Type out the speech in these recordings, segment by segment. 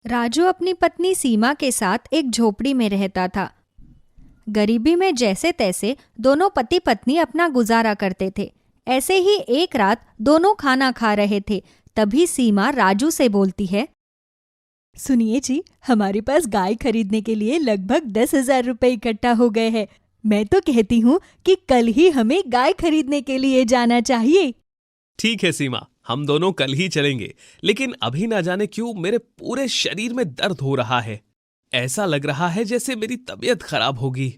राजू अपनी पत्नी सीमा के साथ एक झोपड़ी में रहता था। गरीबी में जैसे तैसे दोनों पति पत्नी अपना गुजारा करते थे। ऐसे ही एक रात दोनों खाना खा रहे थे, तभी सीमा राजू से बोलती है, सुनिए जी, हमारे पास गाय खरीदने के लिए लगभग 10,000 रुपए इकट्ठा हो गए हैं। मैं तो कहती हूँ कि कल ही हमें गाय खरीदने के लिए जाना चाहिए। ठीक है सीमा, हम दोनों कल ही चलेंगे, लेकिन अभी ना जाने क्यों मेरे पूरे शरीर में दर्द हो रहा है। ऐसा लग रहा है जैसे मेरी तबीयत खराब होगी।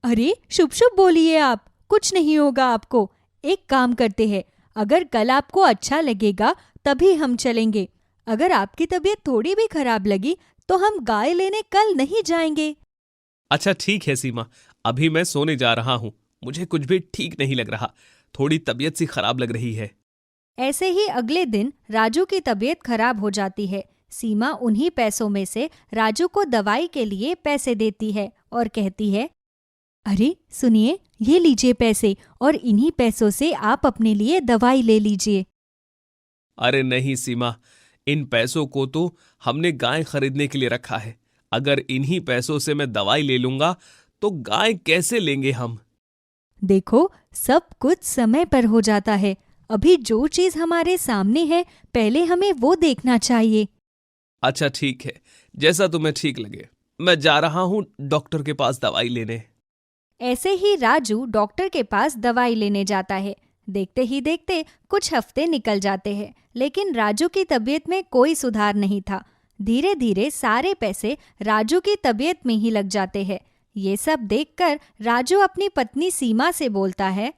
अरे शुभ शुभ बोलिए आप, कुछ नहीं होगा आपको। एक काम करते हैं, अगर कल आपको अच्छा लगेगा तभी हम चलेंगे। अगर आपकी तबीयत थोड़ी भी खराब लगी तो हम गाय लेने कल नहीं जाएंगे। अच्छा ठीक है सीमा, अभी मैं सोने जा रहा हूँ। मुझे कुछ भी ठीक नहीं लग रहा, थोड़ी तबीयत सी खराब लग रही है। ऐसे ही अगले दिन राजू की तबीयत खराब हो जाती है। सीमा उन्हीं पैसों में से राजू को दवाई के लिए पैसे देती है और कहती है, अरे सुनिए, ये लीजिए पैसे और इन्हीं पैसों से आप अपने लिए दवाई ले लीजिए। अरे नहीं सीमा, इन पैसों को तो हमने गाय खरीदने के लिए रखा है। अगर इन्हीं पैसों से मैं दवाई ले लूंगा तो गाय कैसे लेंगे हम? देखो, सब कुछ समय पर हो जाता है। अभी जो चीज हमारे सामने है, पहले हमें वो देखना चाहिए। अच्छा ठीक है, जैसा तुम्हें ठीक लगे। मैं जा रहा हूँ डॉक्टर के पास दवाई लेने। ऐसे ही राजू डॉक्टर के पास दवाई लेने जाता है। देखते ही देखते कुछ हफ्ते निकल जाते हैं, लेकिन राजू की तबीयत में कोई सुधार नहीं था। धीरे धीरे सारे पैसे राजू की तबीयत में ही लग जाते हैं। ये सब देखकर राजू अपनी पत्नी सीमा से बोलता है,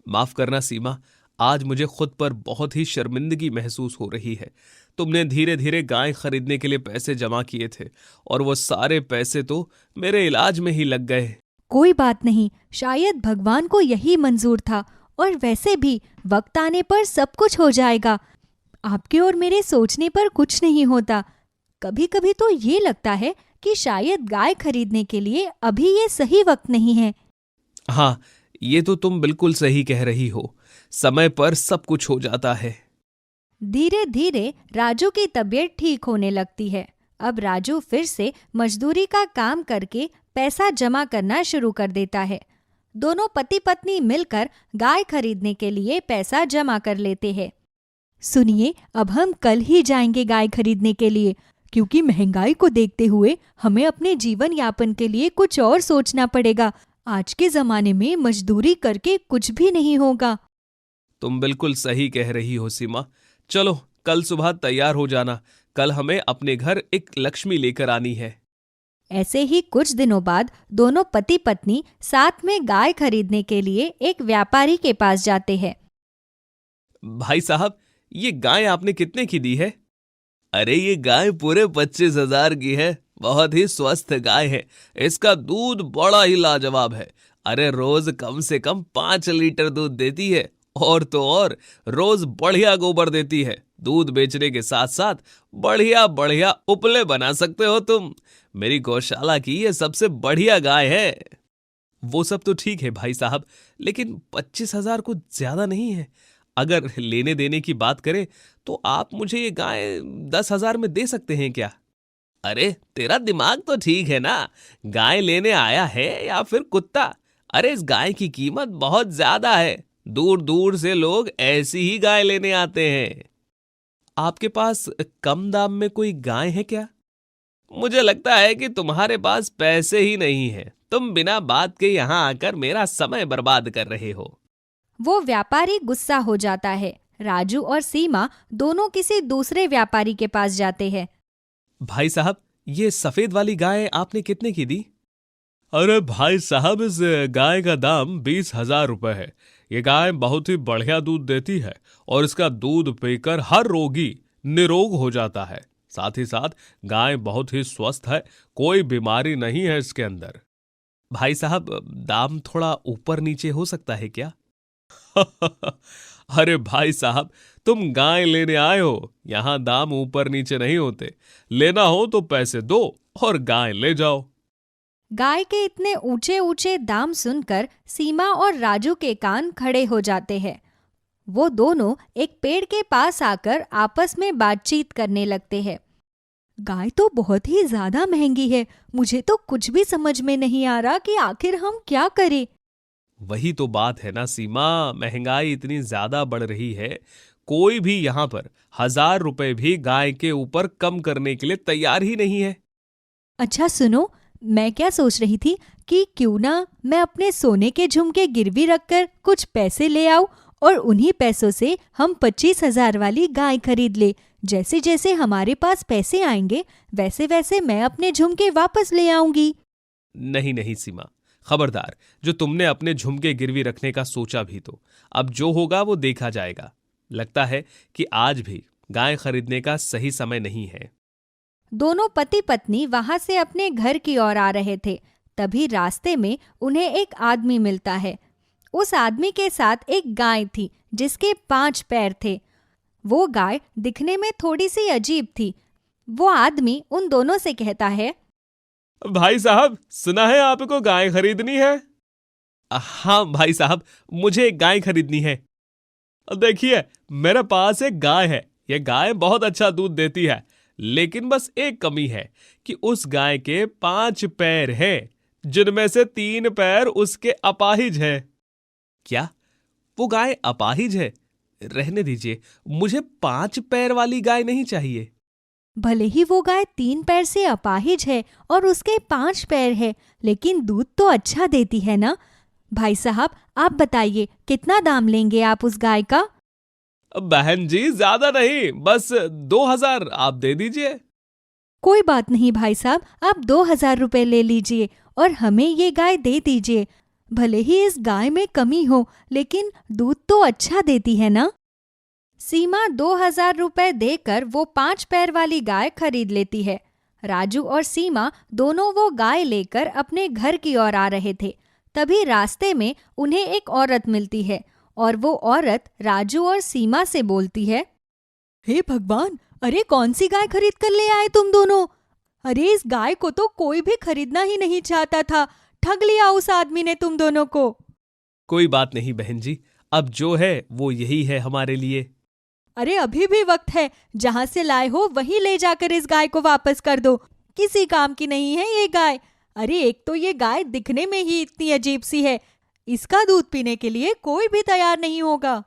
माफ करना सीमा, आज मुझे खुद पर बहुत ही शर्मिंदगी महसूस हो रही है। तुमने धीरे धीरे गाय खरीदने के लिए पैसे जमा किए थे और वो सारे पैसे तो मेरे इलाज में ही लग गए। कोई बात नहीं, शायद भगवान को यही मंजूर था, और वैसे भी वक्त आने पर सब कुछ हो जाएगा। आपके और मेरे सोचने पर कुछ नहीं होता। कभी कभी तो ये लगता है कि शायद गाय खरीदने के लिए अभी ये सही वक्त नहीं है। हाँ, ये तो तुम बिल्कुल सही कह रही हो। समय पर सब कुछ हो जाता है। धीरे धीरे राजू की तबीयत ठीक होने लगती है। अब राजू फिर से मजदूरी का काम करके पैसा जमा करना शुरू कर देता है। दोनों पति पत्नी मिलकर गाय खरीदने के लिए पैसा जमा कर लेते हैं। सुनिए, अब हम कल ही जाएंगे गाय खरीदने के लिए, क्योंकि महंगाई को देखते हुए हमें अपने जीवन यापन के लिए कुछ और सोचना पड़ेगा। आज के जमाने में मजदूरी करके कुछ भी नहीं होगा। तुम बिल्कुल सही कह रही हो सीमा। चलो कल सुबह तैयार हो जाना, कल हमें अपने घर एक लक्ष्मी लेकर आनी है। ऐसे ही कुछ दिनों बाद दोनों पति पत्नी साथ में गाय खरीदने के लिए एक व्यापारी के पास जाते हैं। भाई साहब, ये गाय आपने कितने की दी है? अरे ये गाय पूरे 25,000 की है। बहुत ही स्वस्थ गाय है। इसका दूध बड़ा ही लाजवाब है। अरे रोज कम से कम 5 लीटर दूध देती है, और तो और रोज बढ़िया गोबर देती है। दूध बेचने के साथ साथ बढ़िया बढ़िया उपले बना सकते हो तुम। मेरी गौशाला की ये सबसे बढ़िया गाय है। वो सब तो ठीक है भाई साहब, लेकिन 25,000 कुछ ज्यादा नहीं है? अगर लेने देने की बात करें तो आप मुझे ये गाय 10,000 में दे सकते हैं क्या? अरे तेरा दिमाग तो ठीक है ना? गाय लेने आया है या फिर कुत्ता? अरे इस गाय की कीमत बहुत ज्यादा है। दूर दूर से लोग ऐसी ही गाय लेने आते हैं। आपके पास कम दाम में कोई गाय है क्या? मुझे लगता है कि तुम्हारे पास पैसे ही नहीं है। तुम बिना बात के यहाँ आकर मेरा समय बर्बाद कर रहे हो। वो व्यापारी गुस्सा हो जाता है। राजू और सीमा दोनों किसी दूसरे व्यापारी के पास जाते हैं। भाई साहब, ये सफेद वाली गाय आपने कितने की दी? अरे भाई साहब, इस गाय का दाम 20,000 रुपए है। ये गाय बहुत ही बढ़िया दूध देती है और इसका दूध पीकर हर रोगी निरोग हो जाता है। साथ ही साथ गाय बहुत ही स्वस्थ है, कोई बीमारी नहीं है इसके अंदर। भाई साहब, दाम थोड़ा ऊपर नीचे हो सकता है क्या? अरे भाई साहब, तुम गाय लेने आए हो, यहां दाम ऊपर नीचे नहीं होते। लेना हो तो पैसे दो और गाय ले जाओ। गाय के इतने ऊंचे ऊंचे दाम सुनकर सीमा और राजू के कान खड़े हो जाते हैं। वो दोनों एक पेड़ के पास आकर आपस में बातचीत करने लगते हैं। गाय तो बहुत ही ज्यादा महंगी है। मुझे तो कुछ भी समझ में नहीं आ रहा कि आखिर हम क्या करें। वही तो बात है ना सीमा, महंगाई इतनी ज्यादा बढ़ रही है, कोई भी यहाँ पर 1,000 रुपए भी गाय के ऊपर कम करने के लिए तैयार ही नहीं है। अच्छा सुनो, मैं क्या सोच रही थी कि क्यों ना मैं अपने सोने के झुमके गिरवी रखकर कुछ पैसे ले आऊं और उन्हीं पैसों से हम 25,000 वाली गाय खरीद ले। जैसे जैसे हमारे पास पैसे आएंगे वैसे वैसे मैं अपने झुमके वापस ले आऊंगी। नहीं नहीं सीमा, खबरदार, जो तुमने अपने झुमके गिरवी रखने का सोचा भी तो अब जो होगा वो देखा जाएगा। लगता है कि आज भी गाय खरीदने का सही समय नहीं है। दोनों पति पत्नी वहां से अपने घर की ओर आ रहे थे। तभी रास्ते में उन्हें एक आदमी मिलता है। उस आदमी के साथ एक गाय थी जिसके 5 पैर थे। वो गाय दिखने में थोड़ी सी अजीब थी। वो आदमी उन दोनों से कहता है, भाई साहब, सुना है आपको गाय खरीदनी है? हाँ भाई साहब, मुझे एक गाय खरीदनी है। देखिए, मेरे पास एक गाय है। यह गाय बहुत अच्छा दूध देती है, लेकिन बस एक कमी है कि उस गाय के 5 पैर हैं, जिनमें से 3 पैर उसके अपाहिज है। क्या वो गाय अपाहिज है? रहने दीजिए, मुझे 5 पैर वाली गाय नहीं चाहिए। भले ही वो गाय 3 पैर से अपाहिज है और उसके 5 पैर है, लेकिन दूध तो अच्छा देती है ना। भाई साहब, आप बताइए कितना दाम लेंगे आप उस गाय का? बहन जी, ज्यादा नहीं, बस 2,000 आप दे दीजिए। कोई बात नहीं भाई साहब, आप 2,000 रुपए ले लीजिए और हमें ये गाय दे दीजिए। भले ही इस गाय में कमी हो, लेकिन दूध तो अच्छा देती है ना। सीमा 2,000 रुपए देकर वो 5 पैर वाली गाय खरीद लेती है। राजू और सीमा दोनों वो गाय लेकर अपने घर की ओर आ रहे थे। तभी रास्ते में उन्हें एक औरत मिलती है और वो औरत राजू और सीमा से बोलती है, हे भगवान, अरे कौन सी गाय खरीद कर ले आए तुम दोनों? अरे इस गाय को तो कोई भी खरीदना ही नहीं चाहता था। ठग लिया उस आदमी ने तुम दोनों को। कोई बात नहीं बहन जी, अब जो है वो यही है हमारे लिए। अरे अभी भी वक्त है, जहां से लाए हो वहीं ले जाकर इस गाय को वापस कर दो। किसी काम की नहीं है ये गाय। अरे एक तो ये गाय दिखने में ही इतनी अजीब सी है, इसका दूध पीने के लिए कोई भी तैयार नहीं होगा।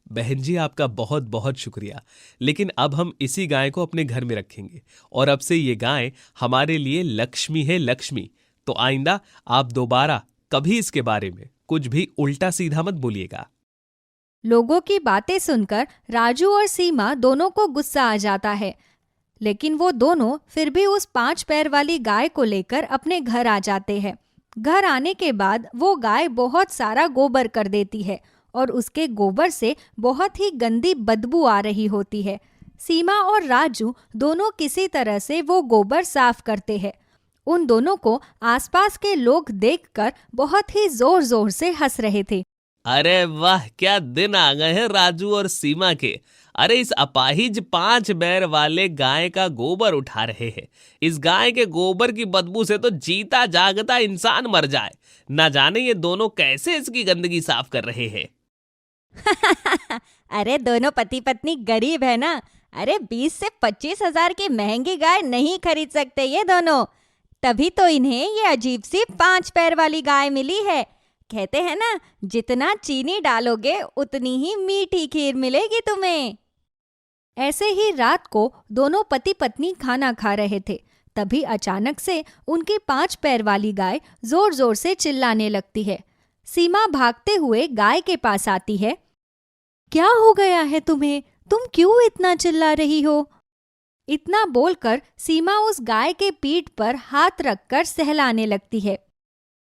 बहन जी, आपका बहुत बहुत शुक्रिया, लेकिन अब हम इसी गाय को अपने घर में रखेंगे और अब से ये गाय हमारे लिए लक्ष्मी है, लक्ष्मी। तो आइंदा आप दोबारा कभी इसके बारे में कुछ भी उल्टा सीधा मत बोलिएगा। लोगों की बातें सुनकर राजू और सीमा दोनों को गुस्सा आ जाता है, लेकिन वो दोनों फिर भी उस 5 पैर वाली गाय को लेकर अपने घर आ जाते हैं। घर आने के बाद वो गाय बहुत सारा गोबर कर देती है और उसके गोबर से बहुत ही गंदी बदबू आ रही होती है। सीमा और राजू दोनों किसी तरह से वो गोबर साफ करते हैं। उन दोनों को आसपास के लोग देखकर बहुत ही जोर जोर से हंस रहे थे। अरे वाह, क्या दिन आ गए हैं राजू और सीमा के। अरे इस अपाहिज 5 पैर वाले गाय का गोबर उठा रहे हैं। इस गाय के गोबर की बदबू से तो जीता जागता इंसान मर जाए। ना जाने ये दोनों कैसे इसकी गंदगी साफ कर रहे हैं। अरे दोनों पति पत्नी गरीब है ना। अरे 20 से 25,000 की महंगी गाय नहीं खरीद सकते ये दोनों, तभी तो इन्हें ये अजीब सी 5 पैर वाली गाय मिली है। कहते हैं ना, जितना चीनी डालोगे उतनी ही मीठी खीर मिलेगी तुम्हें। ऐसे ही रात को दोनों पति पत्नी खाना खा रहे थे। तभी अचानक से उनकी 5 पैर वाली गाय जोर जोर से चिल्लाने लगती है। सीमा भागते हुए गाय के पास आती है। क्या हो गया है तुम्हें? तुम क्यों इतना चिल्ला रही हो? इतना बोलकर सीमा उस गाय के पीठ पर हाथ रखकर सहलाने लगती है।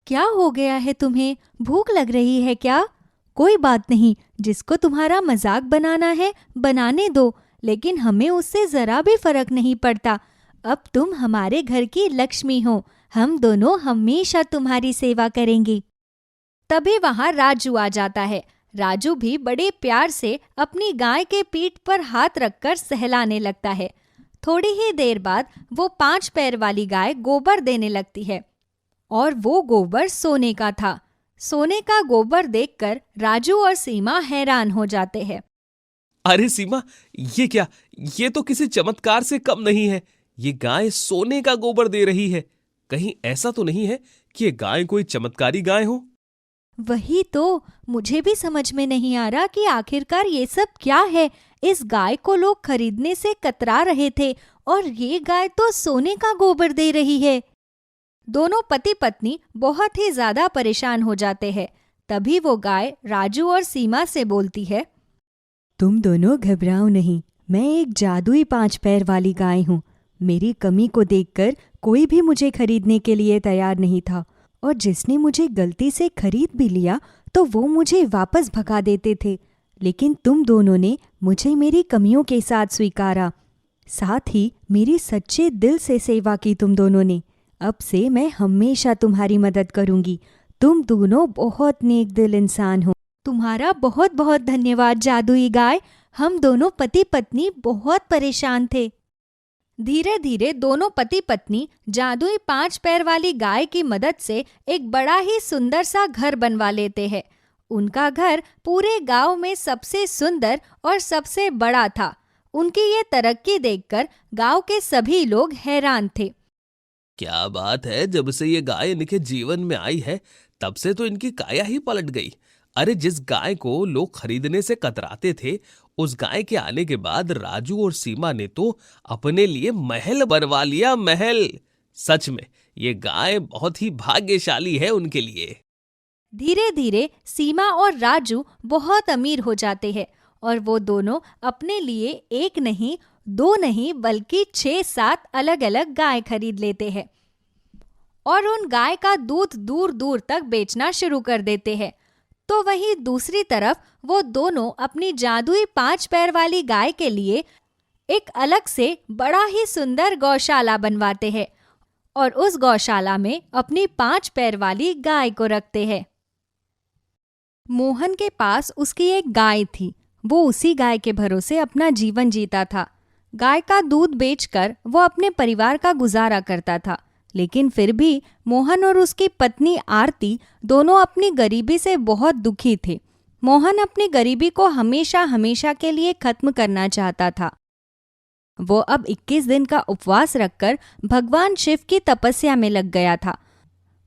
क्या हो गया है तुम्हें? भूख लग रही है क्या? कोई बात नहीं, जिसको तुम्हारा मजाक बनाना है बनाने दो, लेकिन हमें उससे जरा भी फर्क नहीं पड़ता। अब तुम हमारे घर की लक्ष्मी हो, हम दोनों हमेशा तुम्हारी सेवा करेंगी। तभी वहां राजू आ जाता है। राजू भी बड़े प्यार से अपनी गाय के पीठ पर हाथ रखकर सहलाने लगता है। थोड़ी ही देर बाद वो 5 पैर वाली गाय गोबर देने लगती है और वो गोबर सोने का था। सोने का गोबर देखकर राजू और सीमा हैरान हो जाते हैं। अरे सीमा, ये क्या? ये तो किसी चमत्कार से कम नहीं है। ये गाय सोने का गोबर दे रही है। कहीं ऐसा तो नहीं है कि ये गाय कोई चमत्कारी गाय हो? वही तो, मुझे भी समझ में नहीं आ रहा कि आखिरकार ये सब क्या है। इस गाय को लोग खरीदने से कतरा रहे थे और ये गाय तो सोने का गोबर दे रही है। दोनों पति पत्नी बहुत ही ज्यादा परेशान हो जाते हैं। तभी वो गाय राजू और सीमा से बोलती है, तुम दोनों घबराओ नहीं, मैं एक जादुई 5 पैर वाली गाय हूँ। मेरी कमी को देखकर कोई भी मुझे खरीदने के लिए तैयार नहीं था, और जिसने मुझे गलती से खरीद भी लिया तो वो मुझे वापस भगा देते थे। लेकिन तुम दोनों ने मुझे मेरी कमियों के साथ स्वीकारा, साथ ही मेरी सच्चे दिल से सेवा की तुम दोनों ने। अब से मैं हमेशा तुम्हारी मदद करूंगी। तुम दोनों बहुत नेक दिल इंसान हो। तुम्हारा बहुत बहुत धन्यवाद जादुई गाय। हम दोनों पति पत्नी बहुत परेशान थे। धीरे धीरे दोनों पति पत्नी जादुई 5 पैर वाली गाय की मदद से एक बड़ा ही सुंदर सा घर बनवा लेते हैं। उनका घर पूरे गांव में सबसे सुंदर और सबसे बड़ा था। उनकी ये तरक्की देखकर गांव के सभी लोग हैरान थे। क्या बात है, जब से ये गाय इनके जीवन में आई है तब से तो इनकी काया ही पलट गई। अरे जिस गाय को लोग खरीदने से कतराते थे, उस गाय के आने के बाद राजू और सीमा ने तो अपने लिए महल बनवा लिया, महल। सच में ये गाय बहुत ही भाग्यशाली है उनके लिए। धीरे धीरे सीमा और राजू बहुत अमीर हो जाते हैं और वो दोनों अपने लिए एक नहीं, 2 नहीं बल्कि 6-7 अलग अलग गाय खरीद लेते हैं और उन गाय का दूध दूर दूर तक बेचना शुरू कर देते हैं। तो वहीं दूसरी तरफ वो दोनों अपनी जादुई 5 पैर वाली गाय के लिए एक अलग से बड़ा ही सुंदर गौशाला बनवाते हैं और उस गौशाला में अपनी 5 पैर वाली गाय को रखते हैं। मोहन के पास उसकी एक गाय थी। वो उसी गाय के भरोसे अपना जीवन जीता था। गाय का दूध बेचकर वो अपने परिवार का गुजारा करता था। लेकिन फिर भी मोहन और उसकी पत्नी आरती दोनों अपनी गरीबी से बहुत दुखी थे। मोहन अपनी गरीबी को हमेशा हमेशा के लिए खत्म करना चाहता था। वो अब 21 दिन का उपवास रखकर भगवान शिव की तपस्या में लग गया था।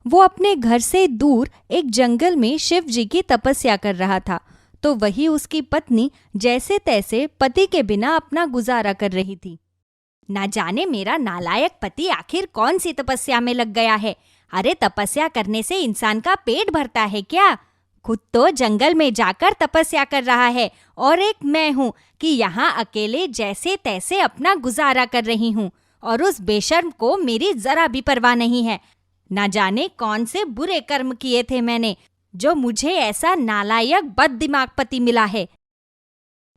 वो अपने घर से दूर एक जंगल में शिव जी की तपस्या कर रहा था, तो वही उसकी पत्नी जैसे तैसे पति के बिना अपना गुजारा कर रही थी। ना जाने मेरा नालायक पति आखिर कौन सी तपस्या में लग गया है। अरे तपस्या करने से इंसान का पेट भरता है क्या? खुद तो जंगल में जाकर तपस्या कर रहा है और एक मैं हूँ कि यहाँ अकेले जैसे तैसे अपना गुजारा कर रही हूँ और उस बेशर्म को मेरी जरा भी परवाह नहीं है। ना जाने कौन से बुरे कर्म किए थे मैंने जो मुझे ऐसा नालायक बददिमाग पति मिला है।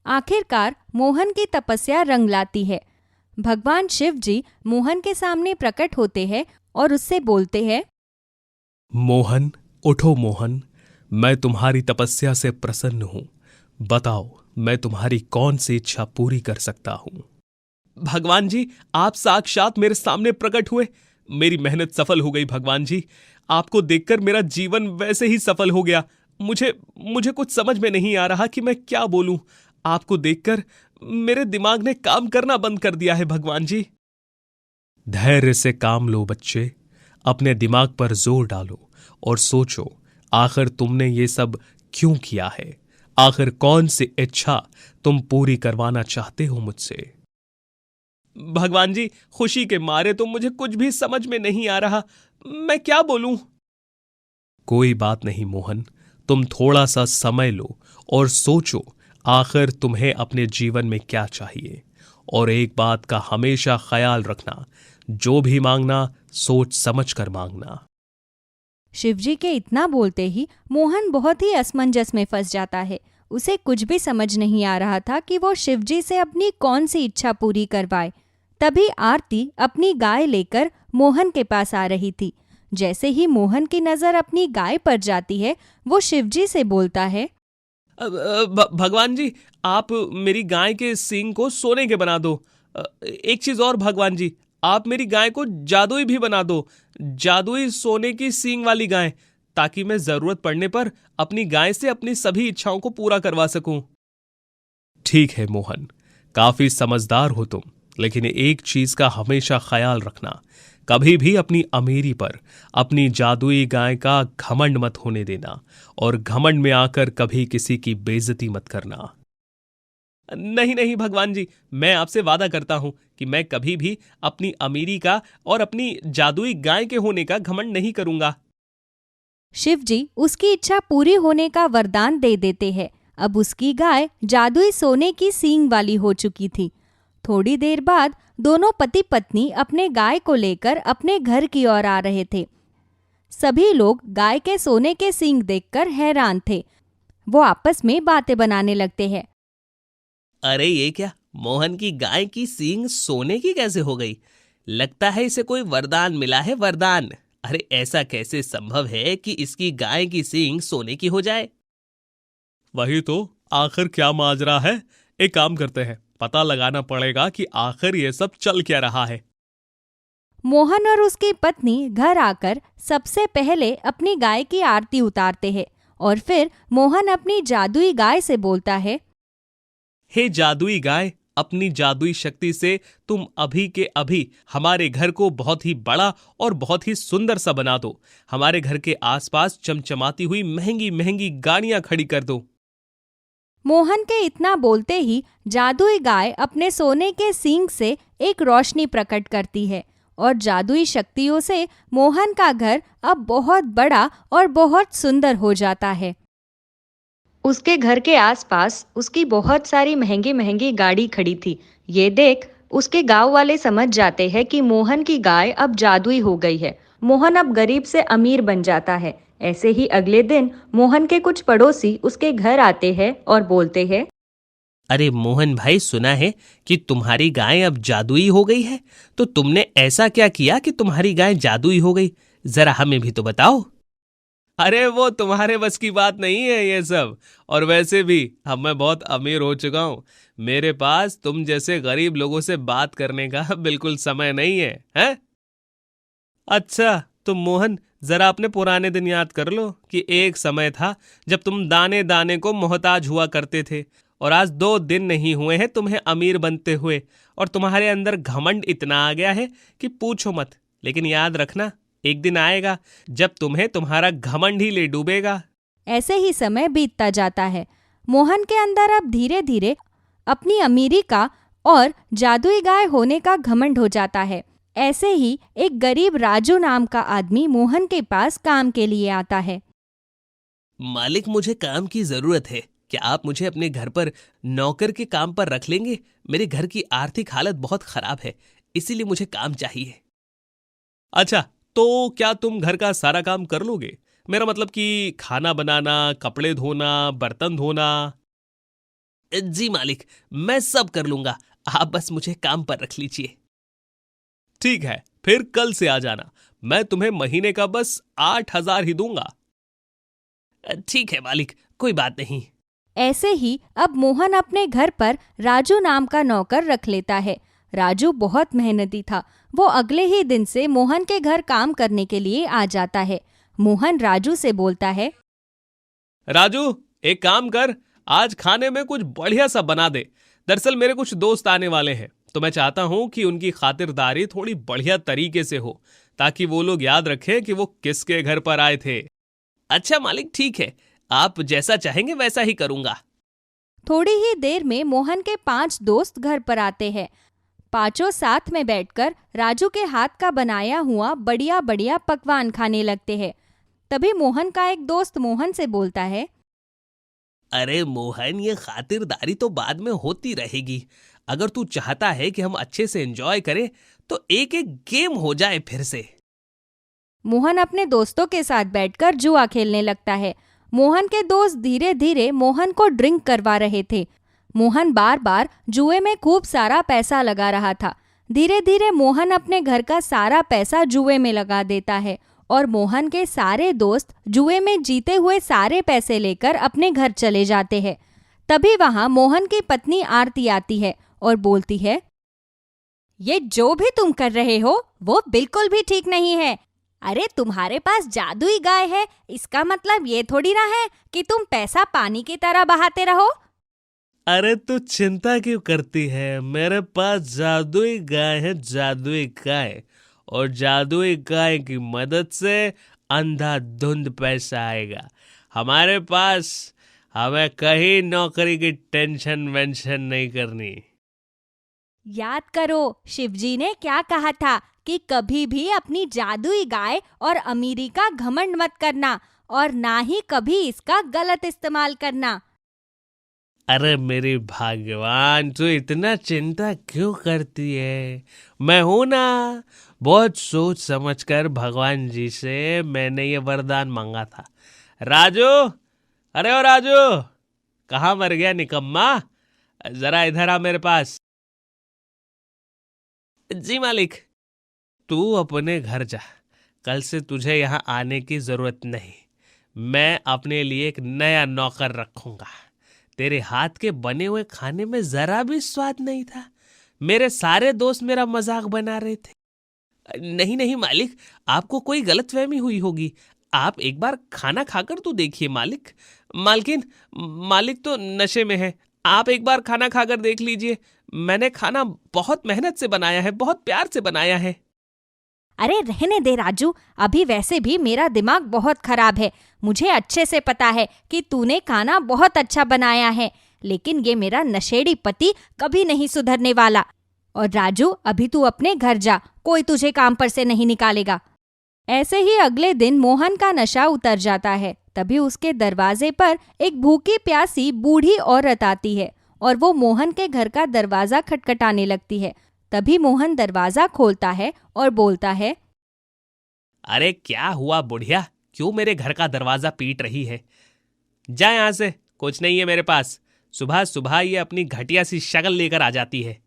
आखिरकार मोहन की तपस्या रंग लाती है। भगवान शिव जी मोहन के सामने प्रकट होते हैं और उससे बोलते हैं, मोहन, उठो मोहन, मैं तुम्हारी तपस्या से प्रसन्न हूं। बताओ मैं तुम्हारी कौन सी इच्छा पूरी कर सकता हूं। भगवान जी, आप साक्षात मेरे सामने प्रकट हुए। मेरी मेहनत सफल हो गई भगवान जी। आपको देखकर मेरा जीवन वैसे ही सफल हो गया। मुझे कुछ समझ में नहीं आ रहा कि मैं क्या बोलूं। आपको देखकर मेरे दिमाग ने काम करना बंद कर दिया है भगवान जी। धैर्य से काम लो बच्चे, अपने दिमाग पर जोर डालो और सोचो आखिर तुमने ये सब क्यों किया है। आखिर कौन सी इच्छा तुम पूरी करवाना चाहते हो मुझसे। भगवान जी, खुशी के मारे तो मुझे कुछ भी समझ में नहीं आ रहा। मैं क्या बोलूं। कोई बात नहीं मोहन, तुम थोड़ा सा समय लो और सोचो आखिर तुम्हें अपने जीवन में क्या चाहिए। और एक बात का हमेशा ख्याल रखना, जो भी मांगना सोच समझ कर मांगना। शिवजी के इतना बोलते ही मोहन बहुत ही असमंजस में फंस जाता है। उसे कुछ भी समझ नहीं आ रहा था कि वो शिवजी से अपनी कौन सी इच्छा पूरी करवाए। तभी आरती अपनी गाय लेकर मोहन के पास आ रही थी। जैसे ही मोहन की नजर अपनी गाय पर जाती है, वो शिवजी से बोलता है, भगवान जी, आप मेरी गाय के सींग को सोने के बना दो। एक चीज और भगवान जी, आप मेरी गाय को जादुई भी बना दो, जादुई सोने की सींग वाली गाय, ताकि मैं जरूरत पड़ने पर अपनी गाय से अपनी सभी इच्छाओं को पूरा करवा सकूं। ठीक है मोहन, काफी समझदार हो तुम। लेकिन एक चीज का हमेशा ख्याल रखना, कभी भी अपनी अमीरी पर अपनी जादुई गाय का घमंड मत होने देना और घमंड में आकर कभी किसी की बेइज्जती मत करना। नहीं नहीं भगवान जी, मैं आपसे वादा करता हूं कि मैं कभी भी अपनी अमीरी का और अपनी जादुई गाय के होने का घमंड नहीं करूंगा। शिव जी उसकी इच्छा पूरी होने का वरदान दे देते हैं। अब उसकी गाय जादुई सोने की सींग वाली हो चुकी थी। थोड़ी देर बाद दोनों पति पत्नी अपने गाय को लेकर अपने घर की ओर आ रहे थे। सभी लोग गाय के सोने के सींग देखकर हैरान थे। वो आपस में बातें बनाने लगते हैं। अरे ये क्या, मोहन की गाय की सींग सोने की कैसे हो गई? लगता है इसे कोई वरदान मिला है, वरदान। अरे ऐसा कैसे संभव है कि इसकी गाय की सींग सोने की हो जाए? वही तो, आखिर क्या माजरा है। एक काम करते हैं, पता लगाना पड़ेगा कि आखिर ये सब चल क्या रहा है। मोहन और उसकी पत्नी घर आकर सबसे पहले अपनी गाय की आरती उतारते हैं और फिर मोहन अपनी जादुई गाय से बोलता है, हे जादुई गाय, अपनी जादुई शक्ति से तुम अभी के अभी हमारे घर को बहुत ही बड़ा और बहुत ही सुंदर सा बना दो। हमारे घर के आसपास चमचमाती हुई महंगी महंगी गाड़ियां खड़ी कर दो। मोहन के इतना बोलते ही जादुई गाय अपने सोने के सींग से एक रोशनी प्रकट करती है और जादुई शक्तियों से मोहन का घर अब बहुत बड़ा और बहुत सुंदर हो जाता है। उसके घर के आसपास उसकी बहुत सारी महंगी महंगी गाड़ी खड़ी थी। ये देख उसके गांव वाले समझ जाते हैं कि मोहन की गाय अब जादुई हो गई है। मोहन अब गरीब से अमीर बन जाता है। ऐसे ही अगले दिन मोहन के कुछ पड़ोसी उसके घर आते हैं और बोलते हैं, अरे मोहन भाई, सुना है कि तुम्हारी गाय अब जादुई हो गई है। तो तुमने ऐसा क्या किया कि तुम्हारी गाय जादुई हो गई? जरा हमें भी तो बताओ। अरे वो तुम्हारे बस की बात नहीं है ये सब। और वैसे भी अब मैं बहुत अमीर हो चुका हूँ। मेरे पास तुम जैसे गरीब लोगों से बात करने का बिल्कुल समय नहीं है, हैं? अच्छा तो मोहन, जरा अपने पुराने दिन याद कर लो कि एक समय था जब तुम दाने दाने को मोहताज हुआ करते थे, और आज 2 दिन नहीं हुए हैं तुम्हें अमीर बनते हुए, और तुम्हारे अंदर घमंड इतना आ गया है कि पूछो मत। लेकिन याद रखना, एक दिन आएगा जब तुम्हें तुम्हारा घमंड ही ले डूबेगा। ऐसे ही समय बीतता जाता है। मोहन के अंदर अब धीरे धीरे अपनी अमीरी का और जादुई गाय होने का घमंड हो जाता है। ऐसे ही एक गरीब राजू नाम का आदमी मोहन के पास काम के लिए आता है। मालिक, मुझे काम की जरूरत है। क्या आप मुझे अपने घर पर नौकर के काम पर रख लेंगे? मेरे घर की आर्थिक हालत बहुत खराब है, इसीलिए मुझे काम चाहिए। अच्छा, तो क्या तुम घर का सारा काम कर लोगे? मेरा मतलब कि खाना बनाना, कपड़े धोना, बर्तन धोना। जी मालिक, मैं सब कर लूंगा। आप बस मुझे काम पर रख लीजिए। ठीक है, फिर कल से आ जाना। मैं तुम्हें महीने का बस 8,000 ही दूंगा। ठीक है मालिक, कोई बात नहीं। ऐसे ही अब मोहन अपने घर पर राजू नाम का नौकर रख लेता है। राजू बहुत मेहनती था। वो अगले ही दिन से मोहन के घर काम करने के लिए आ जाता है। मोहन राजू से बोलता है, राजू एक काम कर, आज खाने में कुछ बढ़िया सा बना दे। दरअसल मेरे कुछ दोस्त आने वाले हैं, तो मैं चाहता हूं कि उनकी खातिरदारी थोड़ी बढ़िया तरीके से हो, ताकि वो लोग याद रखें कि वो किसके घर पर आए थे। अच्छा मालिक, ठीक है, आप जैसा चाहेंगे वैसा ही करूंगा। थोड़ी ही देर में मोहन के 5 दोस्त घर पर आते हैं। पांचों साथ में बैठकर राजू के हाथ का बनाया हुआ बढ़िया बढ़िया पकवान खाने लगते हैं। तभी मोहन का एक दोस्त मोहन से बोलता है, अरे मोहन, ये खातिरदारी तो बाद में होती रहेगी। अगर तू चाहता है कि हम अच्छे से एंजॉय करें तो एक एक गेम हो जाए फिर से। मोहन अपने दोस्तों के साथ बैठकर जुआ खेलने लगता है। मोहन के दोस्त धीरे धीरे मोहन को ड्रिंक करवा रहे थे। मोहन बार बार जुए में खूब सारा पैसा लगा रहा था। धीरे धीरे मोहन अपने घर का सारा पैसा जुए में लगा देता है और मोहन के सारे दोस्त जुए में जीते हुए सारे पैसे लेकर अपने घर चले जाते हैं। तभी वहां मोहन की पत्नी आरती आती है और बोलती है, ये जो भी तुम कर रहे हो वो बिल्कुल भी ठीक नहीं है। अरे तुम्हारे पास जादुई गाय है, इसका मतलब ये थोड़ी ना है कि तुम पैसा पानी की तरह बहाते रहो। अरे तू चिंता क्यों करती है? मेरे पास जादुई गाय है, जादुई गाय। और जादुई गाय की मदद से अंधाधुंध पैसा आएगा हमारे पास। हमें कहीं नौकरी की टेंशन वेंशन नहीं करनी। याद करो, शिवजी ने क्या कहा था कि कभी भी अपनी जादुई गाय और अमीरी का घमंड मत करना और ना ही कभी इसका गलत इस्तेमाल करना। अरे मेरी भाग्यवान, तू इतना चिंता क्यों करती है? मैं हूं ना। बहुत सोच समझकर भगवान जी से मैंने ये वरदान मांगा था। राजू, अरे ओ राजू, कहाँ मर गया निकम्मा? जरा इधर आ मेरे पास। जी मालिक। तू अपने घर जा, कल से तुझे यहाँ आने की जरूरत नहीं। मैं अपने लिए एक नया नौकर रखूंगा। तेरे हाथ के बने हुए खाने में जरा भी स्वाद नहीं था। मेरे सारे दोस्त मेरा मजाक बना रहे थे। नहीं नहीं मालिक, आपको कोई गलतफहमी हुई होगी। आप एक बार खाना खाकर तो देखिए मालिक। मालकिन, मालिक तो नशे में है। आप एक बार खाना खाकर देख लीजिए। मैंने खाना बहुत मेहनत से बनाया है, बहुत प्यार से बनाया है। अरे रहने दे राजू, अभी वैसे भी मेरा दिमाग बहुत खराब है। मुझे अच्छे से पता है कि तूने खाना बहुत अच्छा बनाया है, लेकिन ये मेरा नशेड़ी पति कभी नहीं सुधरने वाला। और राजू, अभी तू अपने घर जा, कोई तुझे काम पर से नहीं निकालेगा। ऐसे ही अगले दिन मोहन का नशा उतर जाता है। तभी उसके दरवाजे पर एक भूखी प्यासी बूढ़ी औरत आती है और वो मोहन के घर का दरवाजा खटखटाने लगती है। तभी मोहन दरवाजा खोलता है और बोलता है, अरे क्या हुआ बुढ़िया, क्यों मेरे घर का दरवाजा पीट रही है? जा यहाँ से, कुछ नहीं है मेरे पास। सुबह सुबह ये अपनी घटिया सी शक्ल लेकर आ जाती है।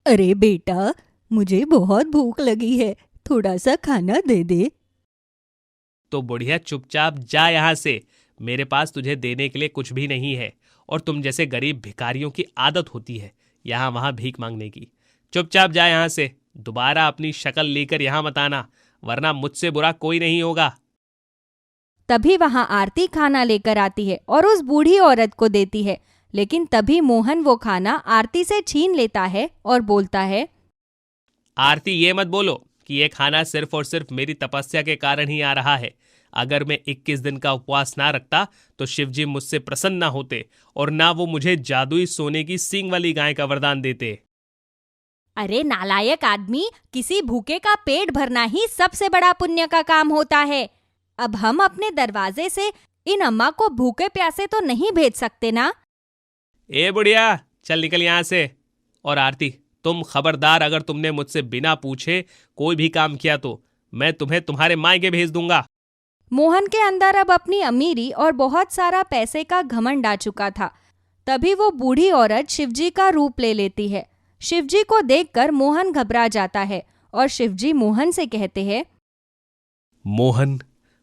अरे बेटा, मुझे बहुत भूख लगी है, थोड़ा सा खाना दे दे। तो बुढ़िया चुपचाप जा यहाँ से। मेरे पास तुझे देने के लिए कुछ भी नहीं है। और तुम जैसे गरीब भिखारियों की आदत होती है यहाँ वहां भीख मांगने की। चुपचाप जा यहाँ से। दोबारा अपनी शक्ल लेकर यहाँ मत आना, वरना मुझसे बुरा कोई नहीं होगा। तभी वहां आरती खाना लेकर आती है और उस बूढ़ी औरत को देती है। लेकिन तभी मोहन वो खाना आरती से छीन लेता है और बोलता है, आरती, ये मत बोलो कि ये खाना सिर्फ और सिर्फ मेरी तपस्या के कारण ही आ रहा है। अगर मैं 21 दिन का उपवास ना रखता तो शिवजी मुझसे प्रसन्न ना होते और ना वो मुझे जादुई सोने की सींग वाली गाय का वरदान देते। अरे नालायक आदमी, किसी भूखे का पेट भरना ही सबसे बड़ा पुण्य का काम होता है। अब हम अपने दरवाजे से इन अम्मा को भूखे प्यासे तो नहीं भेज सकते ना। ए बुढ़िया, चल निकल यहाँ से। और आरती, तुम खबरदार, अगर तुमने मुझसे बिना पूछे कोई भी काम किया तो मैं तुम्हें तुम्हारे मायके भेज दूंगा। मोहन के अंदर अब अपनी अमीरी और बहुत सारा पैसे का घमंड आ चुका था। तभी वो बूढ़ी औरत शिवजी का रूप ले लेती है। शिवजी को देखकर मोहन घबरा जाता है और शिवजी मोहन से कहते हैं, मोहन,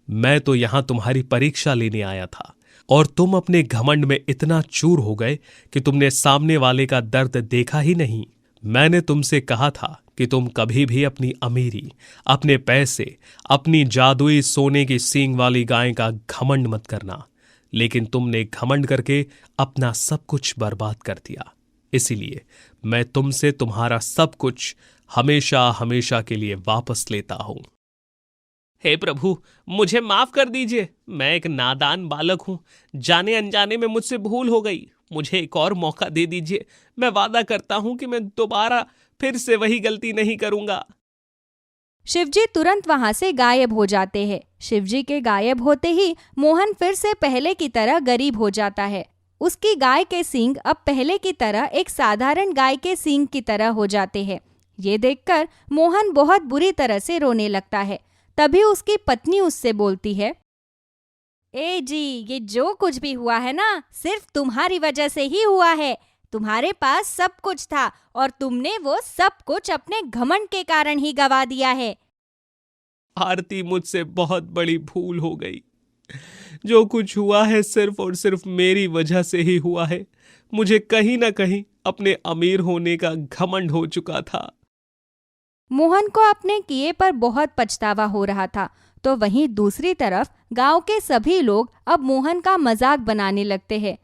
मैं तो यहाँ तुम्हारी परीक्षा लेने आया था और तुम अपने घमंड में इतना चूर हो गए कि तुमने सामने वाले का दर्द देखा ही नहीं। मैंने तुमसे कहा था कि तुम कभी भी अपनी अमीरी, अपने पैसे, अपनी जादुई सोने की सींग वाली गाय का घमंड मत करना, लेकिन तुमने घमंड करके अपना सब कुछ बर्बाद कर दिया। इसीलिए मैं तुमसे तुम्हारा सब कुछ हमेशा हमेशा के लिए वापस लेता हूं। हे प्रभु, मुझे माफ कर दीजिए। मैं एक नादान बालक हूं, जाने अनजाने में मुझसे भूल हो गई। मुझे एक और मौका दे दीजिए। मैं वादा करता हूं कि मैं दोबारा फिर से वही गलती नहीं करूंगा। शिवजी तुरंत वहां से गायब हो जाते हैं। शिवजी के गायब होते ही मोहन फिर से पहले की तरह गरीब हो जाता है। उसकी गाय के सींग अब पहले की तरह एक साधारण गाय के सींग की तरह हो जाते हैं। ये देखकर मोहन बहुत बुरी तरह से रोने लगता है। तभी उसकी पत्नी उससे बोलती है, ए जी, ये जो कुछ भी हुआ है ना, सिर्फ तुम्हारी वजह से ही हुआ है। तुम्हारे पास सब कुछ था और तुमने वो सब कुछ अपने घमंड के कारण ही गवा दिया है। आरती, मुझसे बहुत बड़ी भूल हो गई। जो कुछ हुआ है सिर्फ और सिर्फ मेरी वजह से ही हुआ है। मुझे कहीं ना कहीं अपने अमीर होने का घमंड हो चुका था। मोहन को अपने किए पर बहुत पछतावा हो रहा था। तो वहीं दूसरी तरफ गांव के सभी लोग अब मोहन का मजाक बनाने लगते हैं।